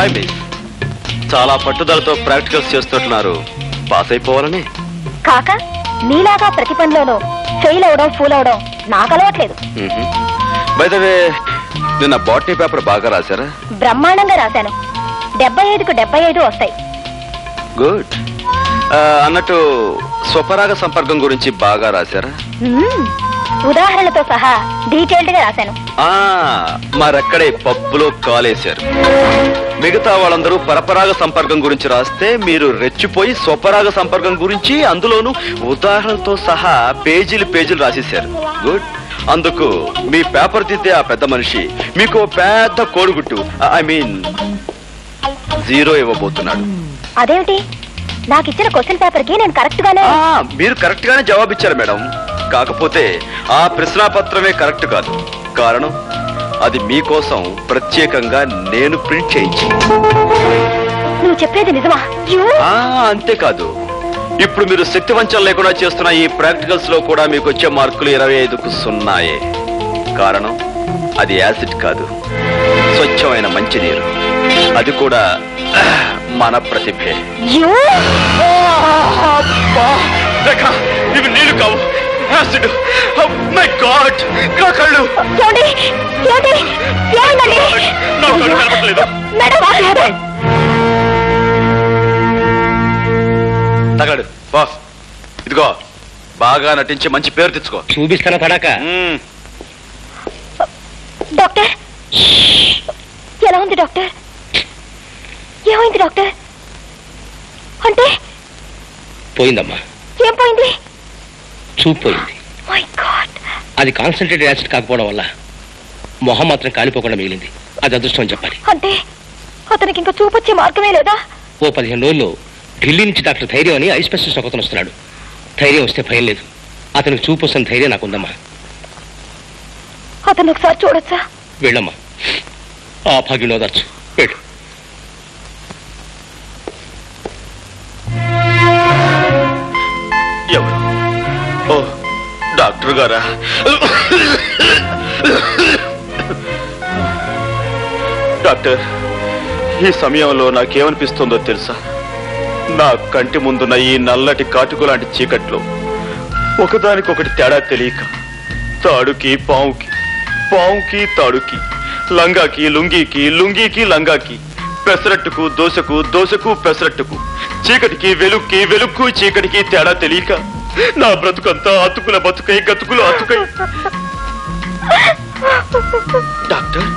Hi miss. చాలా పట్టుదలతో practicals చేస్తున్నారు. పాస్ అయిపోవాలని. కాక నీలాగా ప్రతి పనిలోనూ ఫెయిల్ అవడం ఫూల్ అవడం నాకు అలవాట్లేదు. బై ద వే, నిన్న బాటనీ పేపర్ బాగా రాశారా? బ్రహ్మాండంగా రాశాను. 75కు 75 వస్తాయి. గుడ్. అన్నట్టు స్వపరాగ సంపర్కం గురించి బాగా రాశారా? ఉదాహరణలతో సహా డీటెయిల్డ్ గా రాశాను. మరక్కడే పబ్బులో కాలేశారు. మిగతా వాళ్ళందరూ పరపరాగ సంపర్కం గురించి రాస్తే మీరు రెచ్చిపోయి స్వపరాగ సంపర్కం గురించి అందులోనూ ఉదాహరణలతో సహా పేజీలు రాసేశారు. గుడ్. అందుకు మీ పేపర్ దిద్దే ఆ పెద్ద మనిషి మీకు పెద్ద కోడిగుట్టు, ఐ మీన్ 0 ఇవ్వబోతున్నాడు. అదేమిటి? నాకు ఇచ్చిన క్వశ్చన్ పేపర్ కి నేను కరెక్ట్ గానే. మీరు కరెక్ట్ గానే జవాబిచ్చారు మేడం. కాకపోతే ఆ ప్రశ్నాపత్రమే కరెక్ట్ కాదు. కారణం, అది మీకోసం ప్రత్యేకంగా నేను ప్రింట్ చేయించి. నువ్వు చెప్పేది నిజమా? అంతేకాదు, ఇప్పుడు మీరు శక్తి వంచన లేకుండా చేస్తున్న ఈ ప్రాక్టికల్స్ లో కూడా మీకు వచ్చే మార్కులు 25కు 0. కారణం, అది యాసిడ్ కాదు, స్వచ్ఛమైన మంచినీరు. అది కూడా మన ప్రతిభే. ఇవి నీళ్లు కావు, యాసిడ్. మై గాడ్, నా కళ్ళు తగలడు. బాస్, ఇదిగో బాగా నటించి మంచి పేరు తెచ్చుకో. చూపిస్తాను తడాక. డాక్టర్, ఎలా ఉంది డాక్టర్? ఏమైంది డాక్టర్? అంటే పోయిందమ్మా. ఏం పోయింది? చూపు పోయింది. My God. అది కాన్సన్ట్రేటెడ్ యాసిడ్ కాకపోవడం వల్ల మొహం మాత్రం కాలిపోకుండా మిగిలింది. అది అదృష్టం అని చెప్పాలి. అంటే అతనికి ఇంకా చూపు వచ్చే మార్గమే లేదా? ఓ 15 రోజుల్లో ఢిల్లీ నుంచి డాక్టర్ ధైర్యం అని ఐ స్పెషలిస్ట్ ఒకతను వస్తున్నాడు. ధైర్యం వస్తే భయం లేదు. అతనికి చూపు వస్తున్న ధైర్యం నాకుందమ్మా. అతను ఒకసారి చూడొచ్చా? వెళ్ళమ్మా, ఆ భాగ్యం ఓదార్చు. వెళ్ళు. ఎవరు? ఓ, డాక్టర్ గారా? డాక్టర్, ఈ సమయంలో నాకేమనిపిస్తుందో తెలుసా? నా కంటి ముందున్న ఈ నల్లటి కాటుకు లాంటి చీకట్లో ఒకదానికొకటి తేడా తెలియక తాడుకి పావుకి, పావుకి తాడుకి, లంగాకి లుంగీకి, లుంగీకి లంగాకి, పెసరట్టుకు దోశకు, దోశకు పెసరట్టుకు, చీకటికి వెలుక్కి, వెలుక్కు చీకటికి తేడా తెలియక నా బ్రతుకంతా అతుకుల బతుకై, గతుకులు అతుకై. డాక్టర్,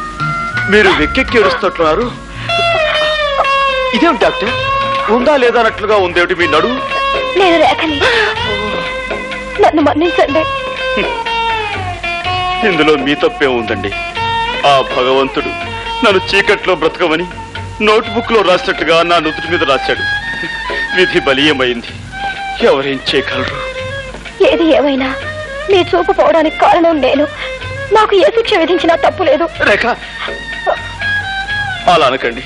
మీరు వెక్కెక్కి ఏడుస్తున్నారు. ఇదేం డాక్టర్, ఉందా లేదా అన్నట్లుగా ఉందేమిటి మీ నడు? నేను రేఖని, నన్ను మన్నించండి. ఇందులో మీ తప్పే ఉందండి. ఆ భగవంతుడు నన్ను చీకట్లో బ్రతకమని నోట్బుక్ లో రాసినట్టుగా నా నుదుటి మీద రాశాడు. విధి బలీయమైంది. ఎవరేం చేయగలరు? ఏది ఏమైనా మీ చూపు పోవడానికి కారణం నేను. నాకు ఏ శిక్ష విధించినా తప్పు లేదు. రేఖ, అలా అనకండి.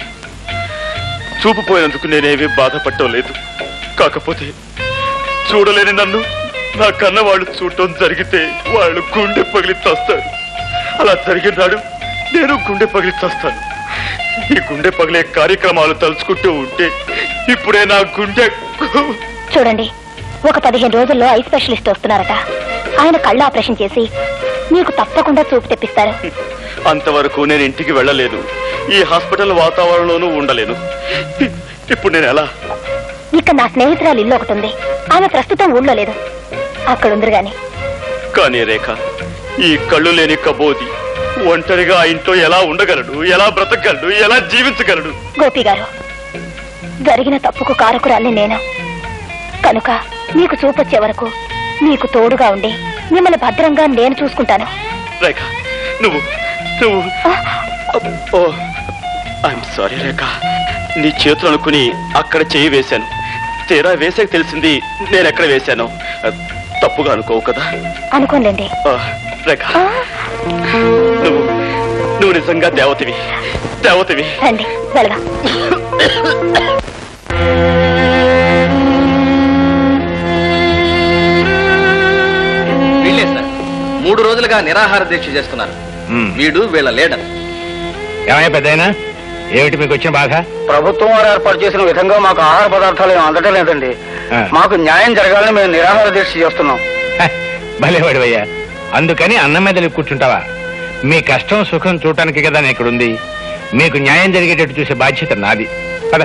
చూపు పోయినందుకు నేనేమీ బాధపడటం లేదు. కాకపోతే చూడలేని నన్ను నా కన్న వాళ్ళు చూడటం జరిగితే వాళ్ళు గుండె పగిలి చస్తారు. అలా జరిగిన నాడు నేను గుండె పగిలి చస్తాను. ఈ గుండె పగిలే కార్యక్రమాలు తలుచుకుంటూ ఉంటే ఇప్పుడే నా గుండె. చూడండి, ఒక 15 రోజుల్లో ఐ స్పెషలిస్ట్ వస్తున్నారట. ఆయన కళ్ళు ఆపరేషన్ చేసి మీకు తప్పకుండా చూపు తెప్పిస్తారు. అంతవరకు నేను ఇంటికి వెళ్ళలేదు. ఈ హాస్పిటల్ వాతావరణంలోనూ ఉండలేను. ఇప్పుడు నేను ఎలా? ఇక్కడ నా స్నేహితురాలు ఇల్లు ఒకటి ఉంది. ఆమె ప్రస్తుతం ఊళ్ళో లేదు. అక్కడ ఉందరు గాని. కానీ రేఖ, ఈ కళ్ళు లేని కబోది ఒంటరిగా ఆ ఇంట్లో ఎలా ఉండగలడు? ఎలా బ్రతకగలడు? ఎలా జీవించగలడు? గోపి గారు, జరిగిన తప్పుకు కారకురాల్ని నేను. కనుక మీకు చూపొచ్చే వరకు మీకు తోడుగా ఉండి మిమ్మల్ని భద్రంగా నేను చూసుకుంటాను. రేఖ, నువ్వు ఐఎమ్ సారీ రేఖ. నీ చేతులు అనుకుని అక్కడ చేయి వేశాను. తీరా వేసాక తెలిసింది నేను ఎక్కడ వేశాను. తప్పుగా అనుకోవు కదా? అనుకోలేండి. రేఖ, నువ్వు నిజంగా దేవతవి. దేవతవి. రండి వెళదాం. వీళ్ళే సార్ 3 రోజులుగా నిరాహార దీక్ష చేస్తున్నారు. వీడు వీళ్ళ లీడర్. ఏమయ్యా పెద్దయినా, ఏమిటి మీకు వచ్చిన బాధ? ప్రభుత్వం వారు ఏర్పాటు చేసిన విధంగా మాకు ఆహార పదార్థాలు ఏమి అందటం లేదండి. మాకు న్యాయం జరగాలని మేము నిరాహార దీక్ష చేస్తున్నాం. భలేవాడివయ్యా, అందుకని అన్నం మీద కూర్చుంటావా? మీ కష్టం సుఖం చూడటానికి కదా నేను ఇక్కడుంది. మీకు న్యాయం జరిగేటట్టు చూసే బాధ్యత నాది. పద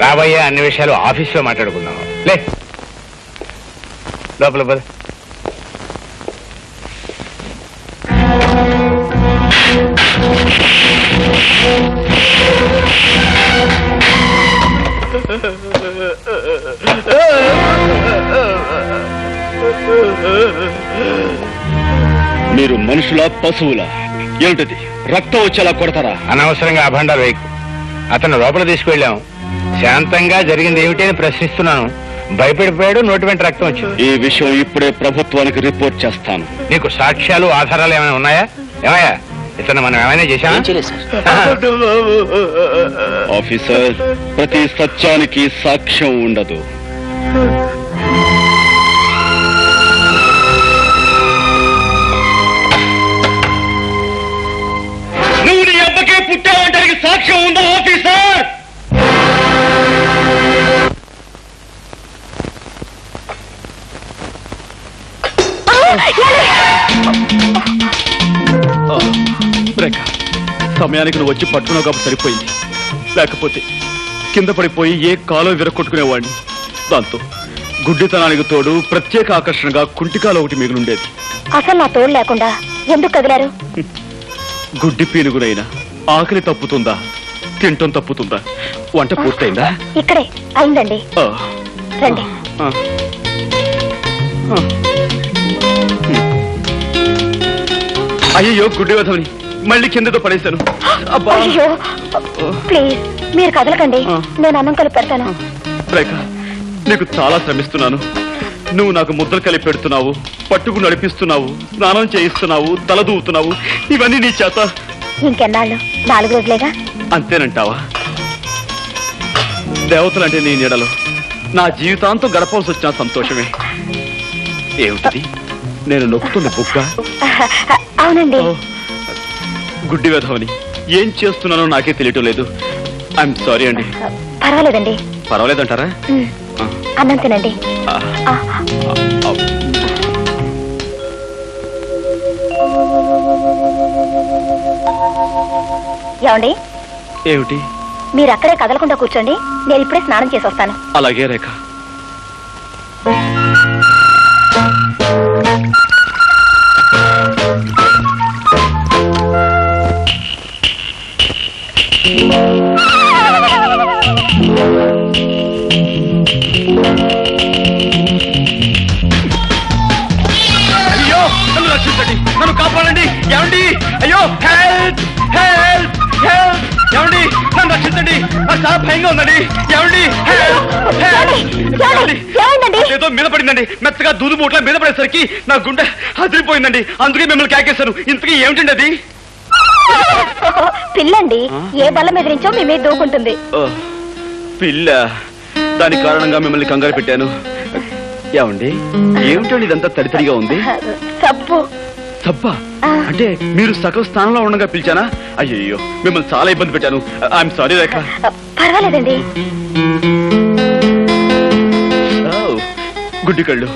రాబోయే అన్ని విషయాలు ఆఫీస్లో మాట్లాడుకుందాం. లే లోపల పద. మీరు మనుషుల పశువుల? ఏమిటది? రక్తం వచ్చేలా కొడతారా? అనవసరంగా అభండాలు వేయకు. అతను లోపల తీసుకువెళ్ళాం. శాంతంగా జరిగింది ఏమిటి అని ప్రశ్నిస్తున్నాను. భయపడిపోయాడు, నోటి వెంట రక్తం వచ్చింది. ఈ విషయం ఇప్పుడే ప్రభుత్వానికి రిపోర్ట్ చేస్తాను. నీకు సాక్ష్యాలు ఆధారాలు ఏమైనా ఉన్నాయా? ఏమయ్యా, ఇతను మనం ఏమైనా చేశామా? ఆఫీసర్, ప్రతి సత్యానికి సాక్ష్యం ఉండదు. నువ్వు నీ అబ్బకే పుట్టావంటానికి సాక్ష్యం ఉందా ఆఫీసర్? సమయానికి నువ్వు వచ్చి పట్టుకున్నావు కాబట్టి సరిపోయింది. లేకపోతే కింద పడిపోయి ఏ కాలో విరక్కొట్టుకునేవాడిని. దాంతో గుడ్డితనానికి తోడు ప్రత్యేక ఆకర్షణగా కుంటికాలు ఒకటి మిగిలిండేది. అసలు నా తోడు లేకుండా ఎందుకు కదిలారు? గుడ్డి పీనుగునైనా ఆకలి తప్పుతుందా, తింటం తప్పుతుందా? వంట పూర్తయిందా? ఇక్కడే అయిందండి. రండి. అయ్యో గుడ్డి వధవని మళ్ళీ కిందతో పడేశాను. అయ్యో ప్లీజ్ మీరు కదలకండి, నేను అన్నం కలిపి పెడతాను. రేఖ, నీకు చాలా శ్రమిస్తున్నాను. నువ్వు నాకు ముద్దలు కలిపి పెడుతున్నావు, పట్టుకు నడిపిస్తున్నావు, స్నానం చేయిస్తున్నావు, తల దూవుతున్నావు. ఇవన్నీ నీ చేత. ఇంకెన్నాళ్ళు? 4 రోజులేగా. అంతేనంటావా? దేవతలంటే నీ నీడలో నా జీవితాంతం గడపవలసి వచ్చిన సంతోషమే. ఏమిటది? నేను నొక్కుతున్న బుక్క? అవునండి. గుడ్డి వెధవని ఏం చేస్తున్నానో నాకే తెలియటం లేదు. ఐఎమ్ సారీ అండి. పర్వాలేదండి. పర్వాలేదంటారా? అన్నం తినండి. ఏమండి? ఏమిటి? మీరు అక్కడే కదలకుండా కూర్చోండి, నేను ఇప్పుడే స్నానం చేసి వస్తాను. అలాగే రేఖ. అయ్యో నన్ను రక్షించండి, నన్ను కాపాడండి. ఏమండి? అయ్యో హెల్ప్ హెల్ప్ హెల్ప్. ఏమండి నన్ను రక్షించండి, నాకు చాలా భయంగా ఉందండి. ఏమండి? ఏదో మీద పడిందండి, మెత్తగా దూదు బూట్ల మీద పడేసరికి నా గుండె అదిరిపోయిందండి. అందుకే మిమ్మల్ని కేకేశాను. ఇంతకీ ఏమిటండి అది? పిల్లండి, ఏ బల్ల మీద నుంచో మీ మీద దూకుంటుంది. పిల్ల? దాని కారణంగా మిమ్మల్ని కంగారు పెట్టాను. ఏమండి ఏమిటండి ఇదంతా తడితడిగా ఉంది? సబ్బు. సబ్బా? అంటే మీరు సగం స్థానంలో ఉండగా పిలిచానా? అయ్యో మిమ్మల్ని చాలా ఇబ్బంది పెట్టాను. ఐఎమ్ సారీ రేఖ. పర్వాలేదండి. గుడ్డి కళ్ళు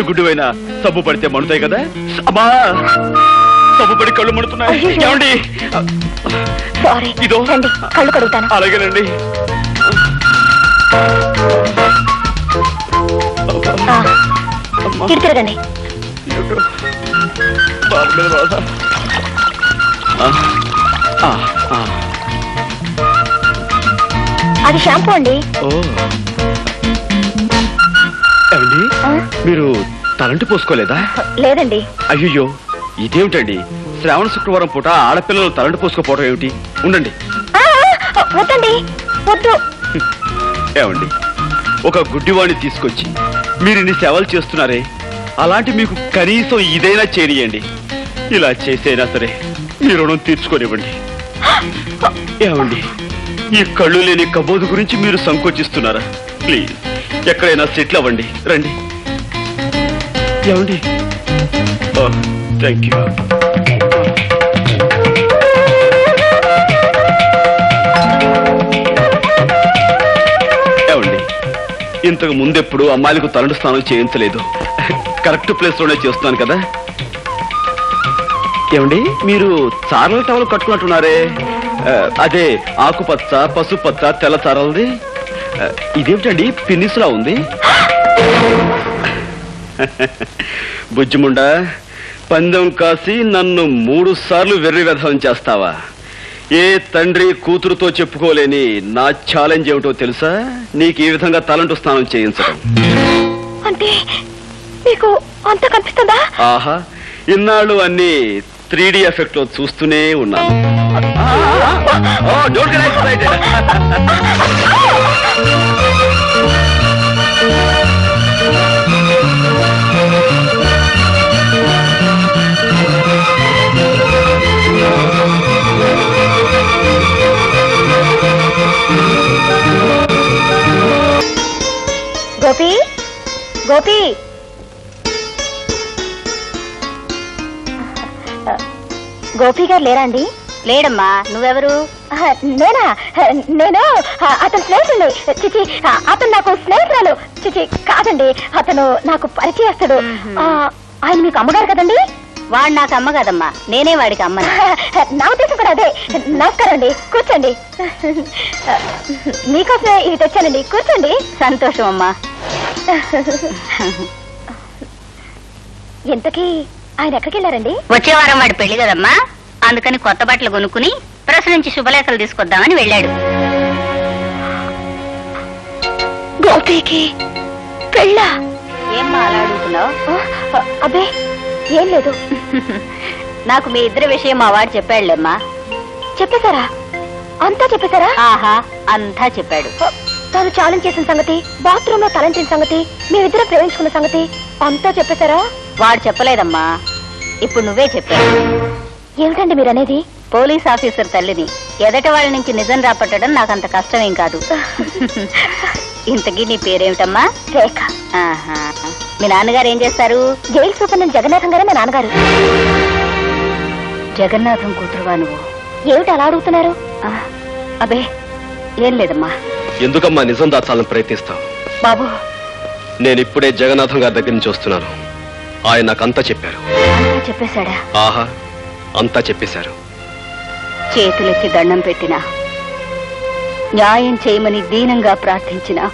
గుడ్డివైనా సబ్బు పడితే మండుతాయి కదా. అమ్మా, సబ్బు పడి కళ్ళు మండుతున్నాయి. ఏమండి? సారీ. ఇదో రండి, కళ్ళు కడుగుతాను. అలాగేనండి. ఇటు తిరగండి. అది షాంపూ అండి. ఏమండి మీరు తలంటి పోసుకోలేదా? లేదండి. అయ్యో ఇదేమిటండి, శ్రావణ శుక్రవారం పూట ఆడపిల్లలు తలంటి పోసుకోపోవడం ఏమిటి? ఉండండి. వద్దండి, వద్దు. ఏమండి, ఒక గుడ్డివాణ్ణి తీసుకొచ్చి మీరు ఇన్ని సేవలు చేస్తున్నారే, అలాంటి మీకు కనీసం ఇదైనా చేయనియండి. ఇలా చేసైనా సరే మీ రుణం తీర్చుకోనివ్వండి. ఏమండి, ఈ కళ్ళు లేని కబోదు గురించి మీరు సంకోచిస్తున్నారా? ప్లీజ్ ఎక్కడైనా సెటిల్ అవ్వండి. రండి. ఏమండి? Thank you. ఇంతకు ముందెప్పుడు అమ్మాయిలకు తలంటు స్నానం చేయించలేదు. కరెక్ట్ ప్లేస్ లోనే చేస్తున్నాను కదా. ఏమండి, మీరు చారల టవల్ కట్టుకున్నట్టున్నారే, అదే ఆకుపచ్చ, పసుపచ్చ, తెల్ల చారలది. ఇదేమిటండి పిన్నిస్లా ఉంది? బుజ్జిముండా, పందెం కాసి నన్ను 3 సార్లు వెర్రి వ్యధం చేస్తావా? ఏ తండ్రి కూతురుతో చెప్పుకోలేని నా ఛాలెంజ్ ఏమిటో తెలుసా? నీకు ఈ విధంగా తలంటు స్నానం చేయించడం. అంటే మీకు అంత కనిపిస్తుందా? ఆహా, ఇన్నాళ్ళు అన్ని 3D ఎఫెక్ట్ లో చూస్తూనే ఉన్నాను. Don't get excited. Gopi, Gopi, Gopi గారు లేరా అండి? లేడమ్మా. నువ్వెవరు? నేనా? నేను అతని స్నేహితుడు. చిచి, అతను నాకు స్నేహితురాలు. చిచి కాదండి, అతను నాకు పరిచయస్తుడు. ఆయన మీకు అమ్మగారు కదండి? వాడు నాకు అమ్మ కదమ్మా, నేనే వాడికి అమ్మ. నా ఉద్దేశం కూడా అదే. నమస్కారం అండి, కూర్చోండి. మీకోసమే ఇది తెచ్చానండి, కూర్చోండి. సంతోషం అమ్మా. ఇంతకీ ఆయన ఎక్కడికి వెళ్ళారండి? వచ్చే వారం వాడి పెళ్లి కదమ్మా, అందుకని కొత్త బట్టలు కొనుక్కుని ప్రెస్ నుంచి శుభలేఖలు తీసుకొద్దామని వెళ్ళాడు. గోపికి పెళ్ళా? ఏమ్మా అలా అడుగుతున్నావు? అబ్బే ఏం లేదు. నాకు మీ ఇద్దరి విషయం మా వాడు చెప్పాడులేమ్మా. చెప్పేశారా? అంతా చెప్పేశారా? ఆహా, అంతా చెప్పాడు. తాను ఛాలెంజ్ చేసిన సంగతి, బాత్రూమ్ లో తలంచిన సంగతి, మేమిద్దరం ప్రేమించుకున్న సంగతి అంతా చెప్పేశారా? వాడు చెప్పలేదమ్మా, ఇప్పుడు నువ్వే చెప్పావు. ఏమిటండి మీరనేది? పోలీస్ ఆఫీసర్ తల్లిని ఎదటి వాళ్ళ నుంచి నిజం రాపట్టడం నాకంత కష్టమేం కాదు. ఇంతకీ నీ పేరేమిటమ్మా? రేఖ. ఆహా, మీ నాన్నగారు ఏం చేస్తారు? జైలు సూపరింటెండెంట్ జగన్నాథం గారే మా నాన్నగారు. జగన్నాథం కూతురువా నువ్వు? ఏమిటి అలా అడుగుతున్నారు? అబే ఏం లేదమ్మా. ఎందుకమ్మా నిజం దాచాలని ప్రయత్నిస్తావు? బాబు, నేను ఇప్పుడే జగన్నాథం గారి దగ్గర నుంచి వస్తున్నాను. ఆయన నాకంతా చెప్పారు. అంతా చెప్పేశాడా? ఆహా, అంతా చెప్పేశారు. చేతులెత్తి దండం పెట్టినా, న్యాయం చేయమని దీనంగా ప్రార్థించినా,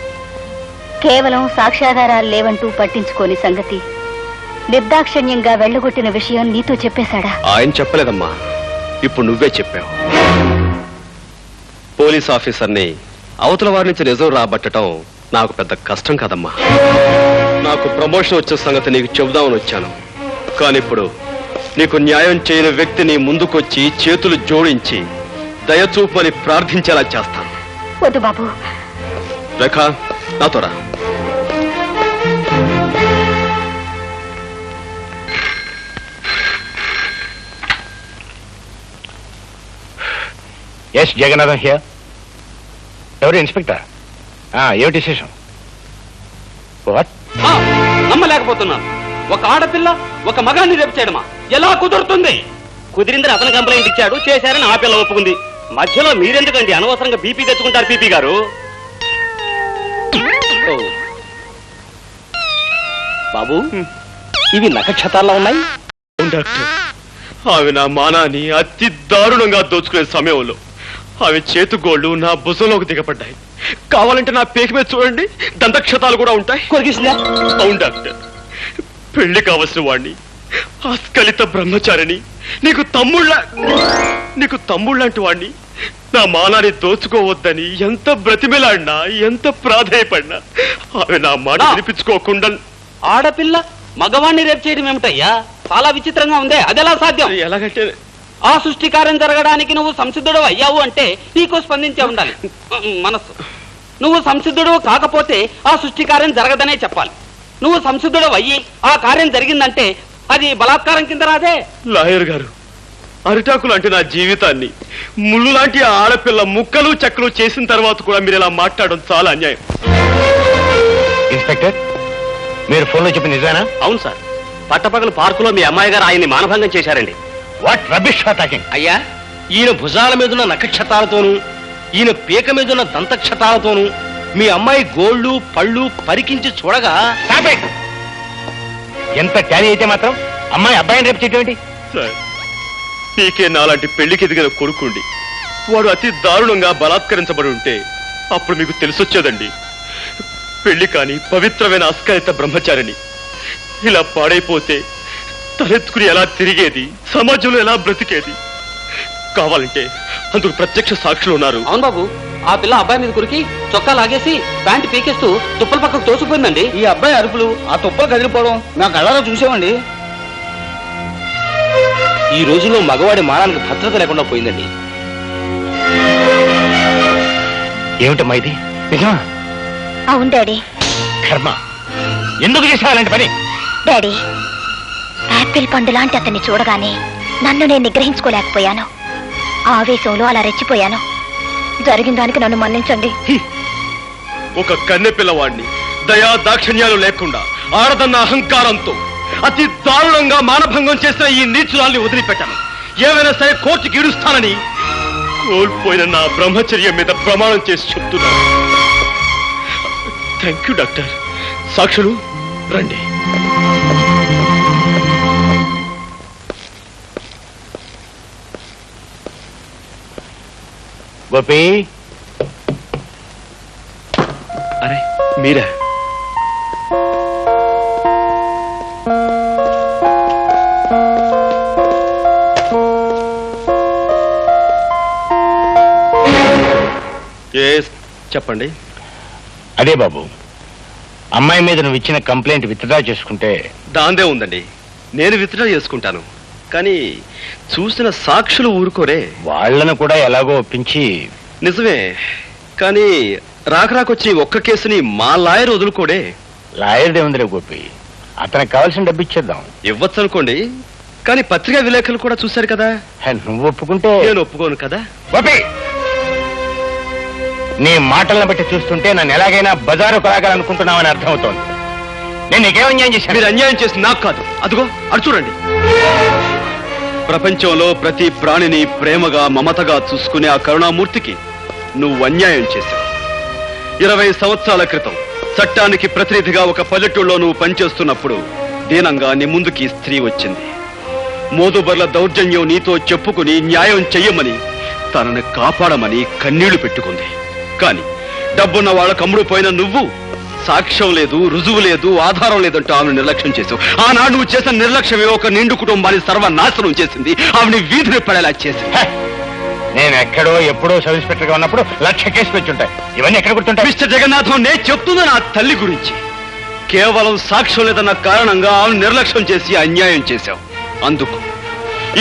కేవలం సాక్ష్యాధారాలు లేవంటూ పట్టించుకోని సంగతి, నిర్దాక్షిణ్యంగా వెళ్ళగొట్టిన విషయం నీతో చెప్పేశాడా? ఆయన చెప్పలేదమ్మా, ఇప్పుడు నువ్వే చెప్పావు. పోలీస్ ఆఫీసర్ని అవతల వారి నుంచి నిజం రాబట్టడం నాకు పెద్ద కష్టం కాదమ్మా. నాకు ప్రమోషన్ వచ్చే సంగతి నీకు చెబుదామని వచ్చాను. కానీ ఇప్పుడు నీకు న్యాయం చేయని వ్యక్తిని ముందుకొచ్చి చేతులు జోడించి దయచూపని ప్రార్థించేలా చేస్తాను. వద్దు బాబు. రేఖ, నాతో రా. Yes Jagannatham here. ఎవరు? ఇన్స్పెక్టర్. ఏమిటి విశేషం? వాట్? నమ్మలేకపోతున్నాను. ఒక ఆడపిల్ల ఒక మగాన్ని రేపు చేయడమా? ఎలా కుదురుతుంది? కుదిరిందని అతను కంప్లైంట్ ఇచ్చాడు, చేశారని ఆ పిల్ల ఒప్పుకుంది. మధ్యలో మీరెందుకండి అనవసరంగా బీపీ తెచ్చుకుంటారు? పీపీ గారు, బాబు, ఇవి నక్షత్రాల్లో ఉన్నాయి. డాక్టర్, ఆమె నా మానాన్ని అతి దారుణంగా దోచుకునే సమయంలో ఆమె చేతుగోళ్లు నా భుజంలోకి దిగపడ్డాయి. కావాలంటే నా పేకి మీద చూడండి, దంతక్షతాలు కూడా ఉంటాయి. కొరికిసిందా? అవును డాక్టర్, పెళ్లి కావలసిన వాణ్ణి, ఆస్కలిత బ్రహ్మచారిని, నీకు తమ్ముళ్ళంటి వాణ్ణి నా మానాన్ని దోచుకోవద్దని ఎంత బ్రతిమిలాడినా, ఎంత ప్రాధేయపడినా ఆమె నా మాట వినిపించుకోకుండా. ఆడపిల్ల మగవాణ్ణి రేపు చేయడం ఏమిటయ్యా? చాలా విచిత్రంగా ఉందే. అదెలా సాధ్యం? ఎలాగంటే ఆ సృష్టికార్యం జరగడానికి నువ్వు సంసిద్ధుడు అయ్యావు అంటే నీకు స్పందించే ఉండాలి మనస్సు. నువ్వు సంసిద్ధుడు కాకపోతే ఆ సృష్టికార్యం జరగదనే చెప్పాలి. నువ్వు సంసిద్ధుడు అయ్యి ఆ కార్యం జరిగిందంటే అది బలాత్కారం కింద రాదే. లాయర్ గారు, అరిటాకులు అంటే నా జీవితాన్ని ముళ్ళు లాంటి ఆడపిల్ల ముక్కలు చెక్కలు చేసిన తర్వాత కూడా మీరు ఇలా మాట్లాడడం చాలా అన్యాయం. ఇన్స్పెక్టర్, మీరు ఫోన్లో చెప్పిన నిజానా? అవును సార్, పట్టపగలు పార్కులో మీ అమ్మాయి గారు ఆయన్ని మానభంగం చేశారండి. What rubbish talking? అయ్యా, ఈయన భుజాల మీదున్న నక్షత్రాలతోనూ ఈయన పీక మీదున్న దంతక్షతాలతోనూ మీ అమ్మాయి గోళ్ళు పళ్ళు పరికించి చూడగా ఎంత ట్యాలీ అయితే మాత్రం అమ్మాయి అబ్బాయిని రేపు చేయటం సార్, నీకే నాలాంటి పెళ్లికి ఎదిగిన కొడుకుండి వాడు అతి దారుణంగా బలాత్కరించబడి ఉంటే అప్పుడు మీకు తెలిసొచ్చేదండి. పెళ్లి కాని పవిత్రమైన అస్కలిత బ్రహ్మచారిని ఇలా పాడైపోతే తలెత్తుకుని ఎలా తిరిగేది, సమాజంలో ఎలా బ్రతికేది? కావాలంటే అందుకు ప్రత్యక్ష సాక్షులు ఉన్నారు. అవును బాబు, ఆ పిల్ల అబ్బాయి మీద కురికి చొక్కా లాగేసి ప్యాంటు పీకేస్తూ తుప్పల పక్కకు తోసిపోయిందండి. ఈ అబ్బాయి అరుపులు, ఆ తుప్పలు కదిలిపోవడం నా కళ్ళలో చూసామండి. ఈ రోజుల్లో మగవాడి మానానికి భద్రత లేకుండా పోయిందండి. ఏమిటమ్మా ఇది? నిజమా? అవును డాడీ. కర్మ, ఎందుకు చేసావు అలాంటి పని? డాడీ, యాపిల్ పండు లాంటి అతన్ని చూడగానే నన్ను నేను నిగ్రహించుకోలేకపోయాను. ఆవేశంలో అలా రెచ్చిపోయాను. జరిగిన దానికి నన్ను మన్నించండి. ఒక కన్నె పిల్లవాడిని దయా దాక్షిణ్యాలు లేకుండా ఆడదన్న అహంకారంతో అతి దారుణంగా మానభంగం చేసిన ఈ నీచురాల్ని వదిలిపెట్టాను. ఏమైనా సరే కోర్టుకి ఈడుస్తానని కోల్పోయిన నా బ్రహ్మచర్యం మీద ప్రమాణం చేసి చెప్తున్నాను. Thank you doctor. సాక్షులు రండి. గోపి, అరే మీరా? చెప్పండి. అదే బాబు, అమ్మాయి మీద నువ్వు ఇచ్చిన కంప్లైంట్ విత్డ్రా చేసుకుంటే. దాందే ఉందండి, నేను విత్డ్రా చేసుకుంటాను. కానీ చూసిన సాక్షులు ఊరుకోరే. వాళ్ళను కూడా ఎలాగో ఒప్పించి. నిజమే, కానీ రాకరాకొచ్చి ఒక్క కేసుని మా లాయర్ వదులుకోడే. లాయర్ దేవుందిరే గోపి, అతనికి కావాల్సిన డబ్బు ఇచ్చేద్దాం. ఇవ్వచ్చు అనుకోండి, కానీ పత్రికా విలేకరులు కూడా చూశారు కదా. నువ్వు ఒప్పుకుంటే నేను ఒప్పుకోను కదా. గోపి, నీ మాటలను బట్టి చూస్తుంటే నన్ను ఎలాగైనా బజారు కొలాగాలనుకుంటున్నావని అర్థమవుతోంది. నేను నీకేం అన్యాయం చేశాను? మీరు అన్యాయం చేసి నాకు కాదు, అదిగో అటు చూడండి. ప్రపంచంలో ప్రతి ప్రాణిని ప్రేమగా మమతగా చూసుకునే ఆ కరుణామూర్తికి నువ్వు అన్యాయం చేశావు. 20 సంవత్సరాల క్రితం చట్టానికి ప్రతినిధిగా ఒక పల్లెటూళ్ళలో నువ్వు పనిచేస్తున్నప్పుడు దీనంగా నీ ముందుకి స్త్రీ వచ్చింది. మోదుబర్ల దౌర్జన్యం నీతో చెప్పుకుని న్యాయం చెయ్యమని, తనని కాపాడమని కన్నీళ్లు పెట్టుకుంది. కానీ డబ్బున్న వాళ్ళ కమ్ముడు పోయిన నువ్వు సాక్ష్యం లేదు, రుజువు లేదు, ఆధారం లేదంటూ ఆమెను నిర్లక్ష్యం చేసావు. ఆనాడు నువ్వు చేసిన నిర్లక్ష్యమే ఒక నిండు కుటుంబాన్ని సర్వనాశనం చేసింది. ఆమెని వీధిని పడేలా చేసింది. నేను ఎక్కడో ఎప్పుడో సబ్ ఇన్స్పెక్టర్ గా ఉన్నప్పుడు 1,00,000 కేసులు వచ్చుంటాయి. ఇవన్నీ ఎక్కడ గుర్తుంటాయి? మిస్టర్ జగన్నాథం, నేను చెప్తున్నా నా తల్లి గురించి. కేవలం సాక్ష్యం లేదన్న కారణంగా ఆమెను నిర్లక్ష్యం చేసి అన్యాయం చేశావు. అందుకు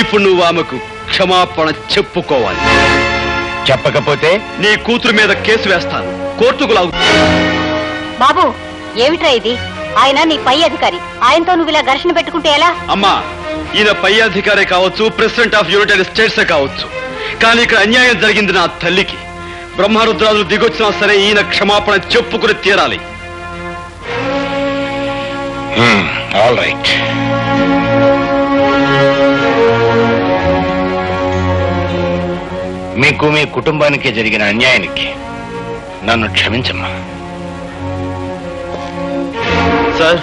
ఇప్పుడు నువ్వు ఆమెకు క్షమాపణ చెప్పుకోవాలి. చెప్పకపోతే నీ కూతురు మీద కేసు వేస్తాను, కోర్టుకు లాగు. బాబు, ఏమిట్రా ఇది? ఆయన నీ పై అధికారి, ఆయనతో నువ్వు ఇలా ఘర్షణ పెట్టుకుంటే ఎలా? అమ్మా, ఈయన పై అధికారే కావచ్చు, ప్రెసిడెంట్ ఆఫ్ యునైటెడ్ స్టేట్సే కావచ్చు, కానీ ఇక్కడ అన్యాయం జరిగింది నా తల్లికి. బ్రహ్మరుద్రాలు దిగొచ్చినా సరే ఈయన క్షమాపణ చెప్పుకుని తీరాలి. All right. మీకు మీ కుటుంబానికి జరిగిన అన్యాయానికి నన్ను క్షమించమ్మా. సార్,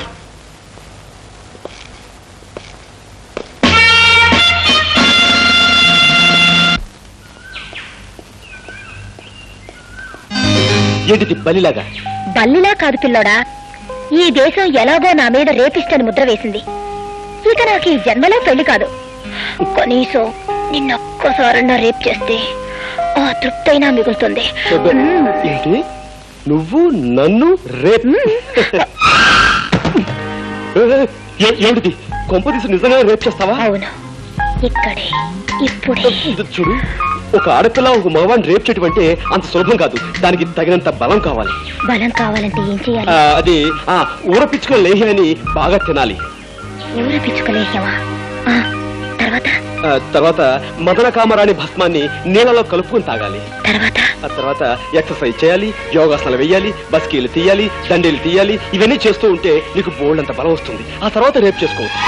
ఏంటిది బలిలాగా? బల్లిలా కాదు పిల్లోడా, ఈ దేశం ఎలాగో నా మీద రేపిస్టని ముద్ర వేసింది. ఇక నాకు ఈ జన్మలో పెళ్లి కాదు. కనీసం నిన్నొక్కసారన్నా రేప్ చేస్తే ఆ తృప్తైనా మిగులుతుంది. ఏంటి, నువ్వు నన్ను రేప్? ఏమిటి, కొంపదీసి నిజంగా రేప్ చేస్తావా? అవును, ఇక్కడే ఇప్పుడే. చూడు, ఒక ఆడపిల్ల ఒక మగవాడిని రేప్ చేయటం అంటే అంత సులభం కాదు. దానికి తగినంత బలం కావాలి. బలం కావాలంటే ఏం చేయాలి? అది ఊరపిచ్చుకున్న లేహ్యాన్ని బాగా తినాలి. ఊరపిచ్చుకోలేహ్యమా? తర్వాత మదన కామరాణి భస్మాన్ని నీళ్ళలో కలుపుకుని తాగాలి. ఆ తర్వాత ఎక్సర్సైజ్ చేయాలి, యోగాసనాలు వేయాలి, బస్కీలు తీయాలి, దండీలు తీయాలి. ఇవన్నీ చేస్తూ ఉంటే నీకు బోల్డంత బలం వస్తుంది. ఆ తర్వాత రేపు చేసుకోవచ్చు.